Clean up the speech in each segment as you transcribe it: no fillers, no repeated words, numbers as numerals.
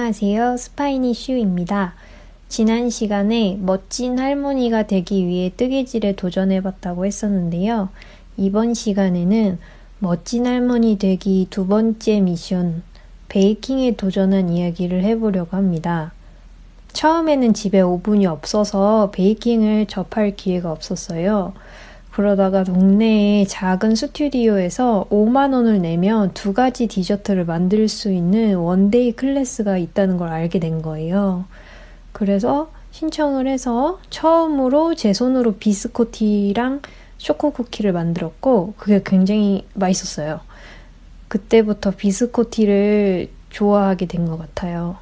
안녕하세요. 스파이니 슈입니다. 지난 시간에 멋진 할머니가 되기 위해 뜨개질에 도전해봤다고 했었는데요. 이번 시간에는 멋진 할머니 되기 두 번째 미션, 베이킹에 도전한 이야기를 해보려고 합니다. 처음에는 집에 오븐이 없어서 베이킹을 접할 기회가 없었어요. 그러다가 동네의 작은 스튜디오에서 5만 원을 내면 2가지 디저트를 만들 수 있는 원데이 클래스가 있다는 걸 알게 된 거예요. 그래서 신청을 해서 처음으로 제 손으로 비스코티랑 초코 쿠키를 만들었고 그게 굉장히 맛있었어요. 그때부터 비스코티를 좋아하게 된 것 같아요.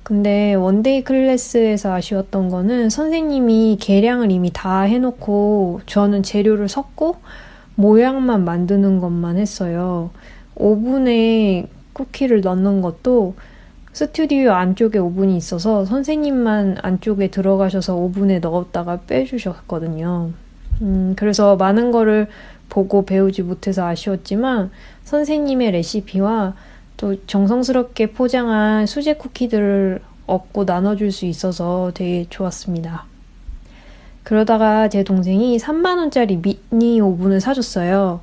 근데 원데이 클래스에서 아쉬웠던 거는 선생님이 계량을 이미 다 해놓고 저는 재료를 섞고 모양만 만드는 것만 했어요. 오븐에 쿠키를 넣는 것도 스튜디오 안쪽에 오븐이 있어서 선생님만 안쪽에 들어가셔서 오븐에 넣었다가 빼주셨거든요. 그래서 많은 거를 보고 배우지 못해서 아쉬웠지만 선생님의 레시피와 또 정성스럽게 포장한 수제 쿠키들을 얻고 나눠줄 수 있어서 되게 좋았습니다. 그러다가 제 동생이 3만 원짜리 미니 오븐을 사줬어요.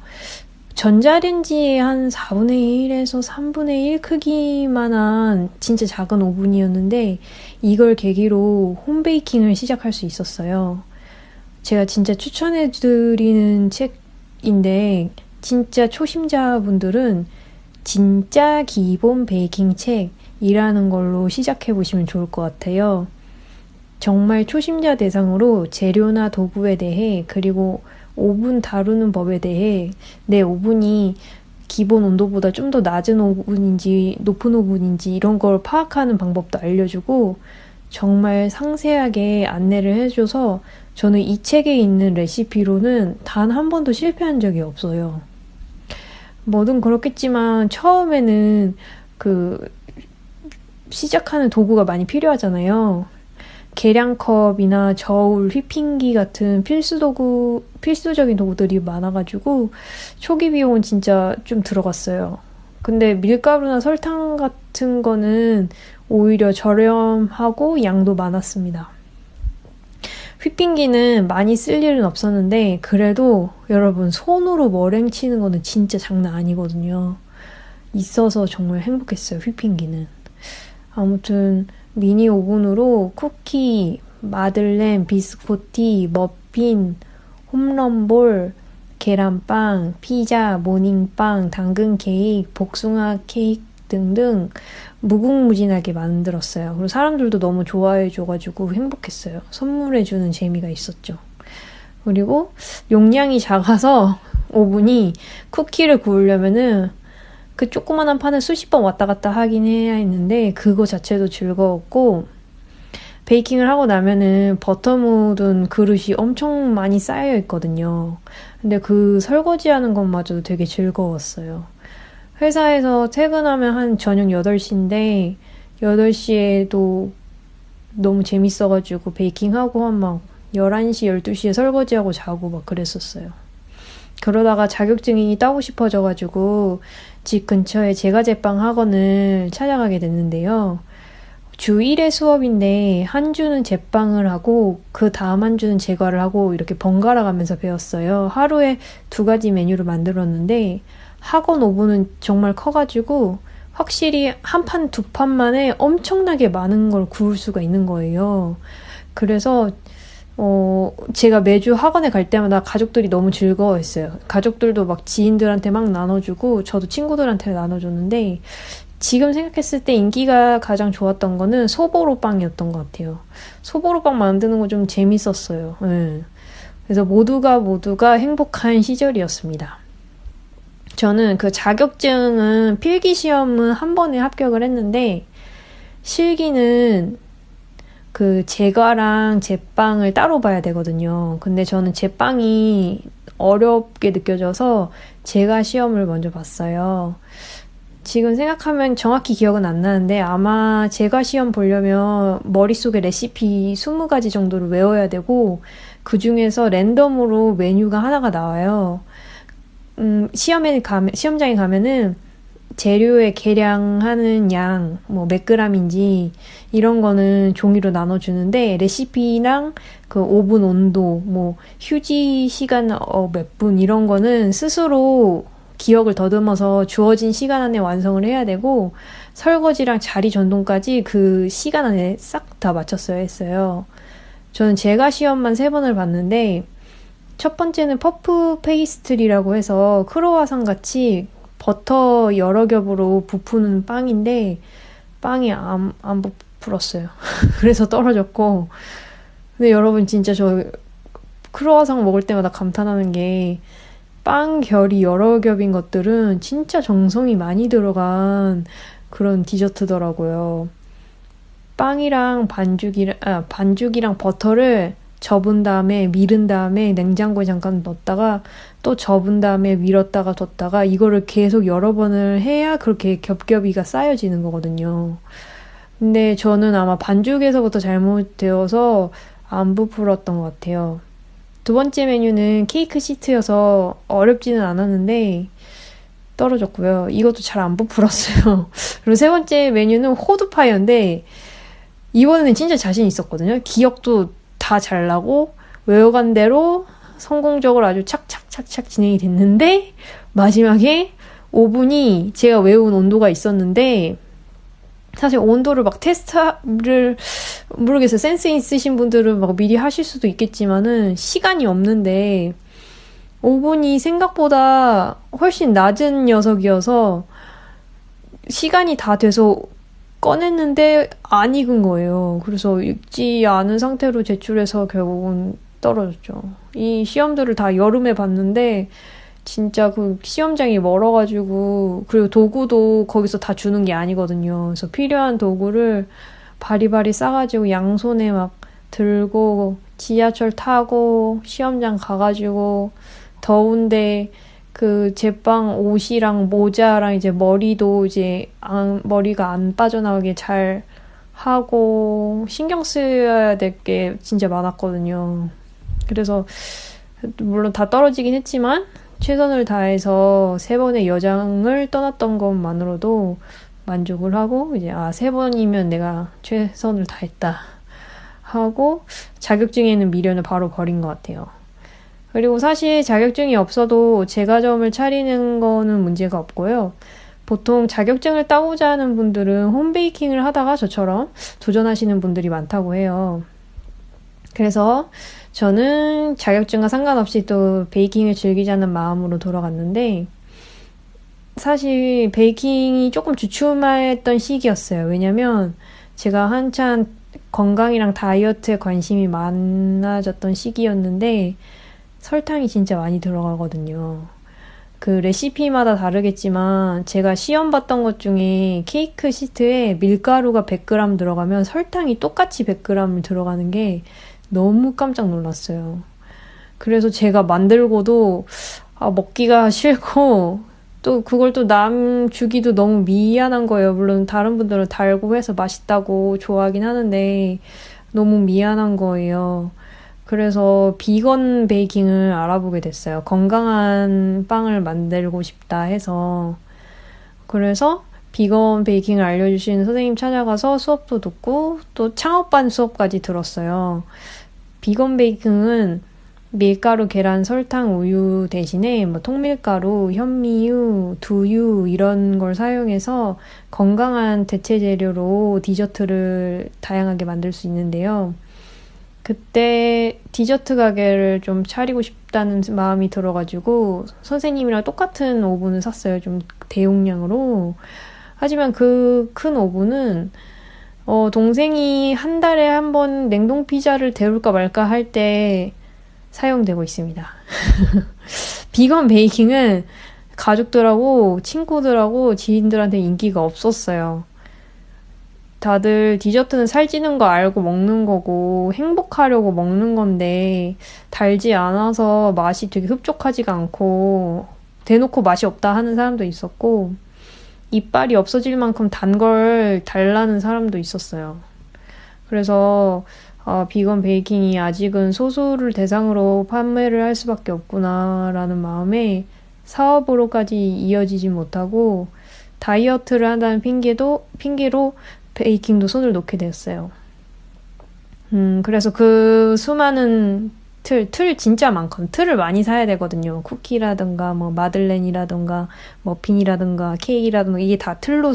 전자레인지의 한 4분의 1에서 3분의 1 크기만한 진짜 작은 오븐이었는데 이걸 계기로 홈베이킹을 시작할 수 있었어요. 제가 진짜 추천해드리는 책인데 진짜 초심자분들은 진짜 기본 베이킹 책이라는 걸로 시작해보시면 좋을 것 같아요. 정말 초심자 대상으로 재료나 도구에 대해 그리고 오븐 다루는 법에 대해 내 오븐이 기본 온도보다 좀 더 낮은 오븐인지 높은 오븐인지 이런 걸 파악하는 방법도 알려주고 정말 상세하게 안내를 해줘서 저는 이 책에 있는 레시피로는 단 한 번도 실패한 적이 없어요. 뭐든 그렇겠지만 처음에는 시작하는 도구가 많이 필요하잖아요. 계량컵이나 저울, 휘핑기 같은 필수적인 도구들이 많아가지고 초기 비용은 진짜 좀 들어갔어요. 근데 밀가루나 설탕 같은 거는 오히려 저렴하고 양도 많았습니다. 휘핑기는 많이 쓸 일은 없었는데 그래도 여러분 손으로 머랭 치는 거는 진짜 장난 아니거든요. 있어서 정말 행복했어요. 휘핑기는. 아무튼 미니 오븐으로 쿠키, 마들렌, 비스코티, 머핀, 홈런볼, 계란빵, 피자, 모닝빵, 당근 케이크, 복숭아 케이크 등등 무궁무진하게 만들었어요. 그리고 사람들도 너무 좋아해줘가지고 행복했어요. 선물해주는 재미가 있었죠. 그리고 용량이 작아서 오븐이 쿠키를 구우려면은 그 조그만한 판을 수십 번 왔다 갔다 하긴 해야 했는데 그거 자체도 즐거웠고 베이킹을 하고 나면은 버터 묻은 그릇이 엄청 많이 쌓여 있거든요. 근데 그 설거지하는 것마저도 되게 즐거웠어요. 회사에서 퇴근하면 한 저녁 8시인데 8시에도 너무 재밌어가지고 베이킹하고 한 막 11시, 12시에 설거지하고 자고 막 그랬었어요. 그러다가 자격증이 따고 싶어져가지고 집 근처에 제과제빵 학원을 찾아가게 됐는데요. 주 1회 수업인데 한 주는 제빵을 하고 그 다음 한 주는 제과를 하고 이렇게 번갈아 가면서 배웠어요. 하루에 2가지 메뉴를 만들었는데 학원 오븐은 정말 커가지고 확실히 한 판, 2판 만에 엄청나게 많은 걸 구울 수가 있는 거예요. 그래서 제가 매주 학원에 갈 때마다 가족들이 너무 즐거워했어요. 가족들도 막 지인들한테 막 나눠주고 저도 친구들한테 나눠줬는데 지금 생각했을 때 인기가 가장 좋았던 거는 소보로빵이었던 것 같아요. 소보로빵 만드는 거 좀 재밌었어요. 네. 그래서 모두가 행복한 시절이었습니다. 저는 그 자격증은 필기시험은 한 번에 합격을 했는데 실기는 그 제과랑 제빵을 따로 봐야 되거든요. 근데 저는 제빵이 어렵게 느껴져서 제과 시험을 먼저 봤어요. 지금 생각하면 정확히 기억은 안 나는데 아마 제과 시험 보려면 머릿속에 레시피 20가지 정도를 외워야 되고 그 중에서 랜덤으로 메뉴가 하나가 나와요. 시험장에 가면은 재료에 계량하는 양, 뭐 몇 g인지 이런 거는 종이로 나눠주는데 레시피랑 그 오븐 온도, 뭐 휴지 시간 몇 분 이런 거는 스스로 기억을 더듬어서 주어진 시간 안에 완성을 해야 되고 설거지랑 자리 전동까지 그 시간 안에 싹 다 맞췄어야 했어요. 저는 제가 시험만 3번을 봤는데 첫 번째는 퍼프 페이스트리라고 해서 크로와상 같이 버터 여러 겹으로 부푸는 빵인데 빵이 안 부풀었어요. 그래서 떨어졌고 근데 여러분 진짜 저 크로와상 먹을 때마다 감탄하는 게 빵 결이 여러 겹인 것들은 진짜 정성이 많이 들어간 그런 디저트더라고요. 빵이랑 반죽이랑 버터를 접은 다음에 밀은 다음에 냉장고에 잠깐 넣었다가 또 접은 다음에 밀었다가 뒀다가 이거를 계속 여러 번을 해야 그렇게 겹겹이가 쌓여지는 거거든요. 근데 저는 아마 반죽에서부터 잘못되어서 안 부풀었던 것 같아요. 두 번째 메뉴는 케이크 시트여서 어렵지는 않았는데 떨어졌고요. 이것도 잘 안 부풀었어요. 그리고 세 번째 메뉴는 호두파이인데 이번에는 진짜 자신 있었거든요. 기억도 다 잘 나고 외워간 대로 성공적으로 아주 착착착착 진행이 됐는데 마지막에 오븐이 제가 외운 온도가 있었는데 사실 온도를 막 테스트를 모르겠어요. 센스 있으신 분들은 막 미리 하실 수도 있겠지만은 시간이 없는데 오븐이 생각보다 훨씬 낮은 녀석이어서 시간이 다 돼서 꺼냈는데 안 익은 거예요. 그래서 익지 않은 상태로 제출해서 결국은 떨어졌죠. 이 시험들을 다 여름에 봤는데 진짜 그 시험장이 멀어가지고 그리고 도구도 거기서 다 주는 게 아니거든요. 그래서 필요한 도구를 바리바리 싸가지고 양손에 막 들고 지하철 타고 시험장 가가지고 더운데 그 제빵 옷이랑 모자랑 이제 머리도 이제 머리가 안 빠져나오게 잘 하고 신경 써야 될 게 진짜 많았거든요. 그래서 물론 다 떨어지긴 했지만 최선을 다해서 3번의 여장을 떠났던 것만으로도 만족을 하고 이제 3번이면 내가 최선을 다했다 하고 자격증에는 미련을 바로 버린 것 같아요. 그리고 사실 자격증이 없어도 제과점을 차리는 거는 문제가 없고요. 보통 자격증을 따고자 하는 분들은 홈베이킹을 하다가 저처럼 도전하시는 분들이 많다고 해요. 그래서 저는 자격증과 상관없이 또 베이킹을 즐기자는 마음으로 돌아갔는데 사실 베이킹이 조금 주춤했던 시기였어요. 왜냐면 제가 한참 건강이랑 다이어트에 관심이 많아졌던 시기였는데 설탕이 진짜 많이 들어가거든요. 그 레시피마다 다르겠지만 제가 시험 봤던 것 중에 케이크 시트에 밀가루가 100g 들어가면 설탕이 똑같이 100g 들어가는 게 너무 깜짝 놀랐어요. 그래서 제가 만들고도 먹기가 싫고 또 그걸 또 남 주기도 너무 미안한 거예요. 물론 다른 분들은 달고 해서 맛있다고 좋아하긴 하는데 너무 미안한 거예요. 그래서 비건 베이킹을 알아보게 됐어요. 건강한 빵을 만들고 싶다 해서. 그래서 비건 베이킹을 알려주시는 선생님 찾아가서 수업도 듣고 또 창업반 수업까지 들었어요. 비건 베이킹은 밀가루, 계란, 설탕, 우유 대신에 뭐 통밀가루, 현미유, 두유 이런 걸 사용해서 건강한 대체 재료로 디저트를 다양하게 만들 수 있는데요. 그때 디저트 가게를 좀 차리고 싶다는 마음이 들어가지고 선생님이랑 똑같은 오븐을 샀어요. 좀 대용량으로. 하지만 그 큰 오븐은 동생이 한 달에 한 번 냉동 피자를 데울까 말까 할 때 사용되고 있습니다. 비건 베이킹은 가족들하고 친구들하고 지인들한테 인기가 없었어요. 다들 디저트는 살찌는 거 알고 먹는 거고 행복하려고 먹는 건데 달지 않아서 맛이 되게 흡족하지가 않고 대놓고 맛이 없다 하는 사람도 있었고 이빨이 없어질 만큼 단 걸 달라는 사람도 있었어요. 그래서 비건 베이킹이 아직은 소수를 대상으로 판매를 할 수밖에 없구나라는 마음에 사업으로까지 이어지지 못하고 다이어트를 한다는 핑계로 베이킹도 손을 놓게 되었어요. 그래서 그 수많은 틀 진짜 많거든요. 틀을 많이 사야 되거든요. 쿠키라든가, 뭐, 마들렌이라든가, 머핀이라든가, 케이크라든가, 이게 다 틀로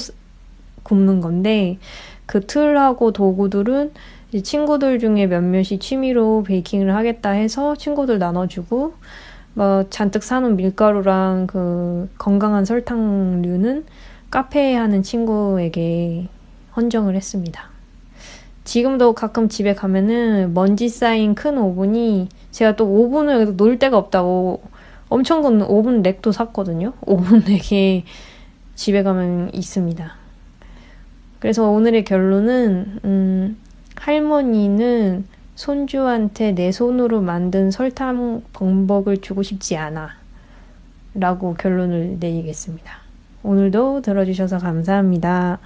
굽는 건데, 그 틀하고 도구들은 이제 친구들 중에 몇몇이 취미로 베이킹을 하겠다 해서 친구들 나눠주고, 뭐, 잔뜩 사놓은 밀가루랑 그 건강한 설탕류는 카페에 하는 친구에게 헌정을 했습니다. 지금도 가끔 집에 가면은 먼지 쌓인 큰 오븐이 제가 또 오븐을 놓을 데가 없다고 엄청 큰 오븐 렉도 샀거든요. 오븐 렉이 집에 가면 있습니다. 그래서 오늘의 결론은 할머니는 손주한테 내 손으로 만든 설탕 범벅을 주고 싶지 않아 라고 결론을 내리겠습니다. 오늘도 들어주셔서 감사합니다.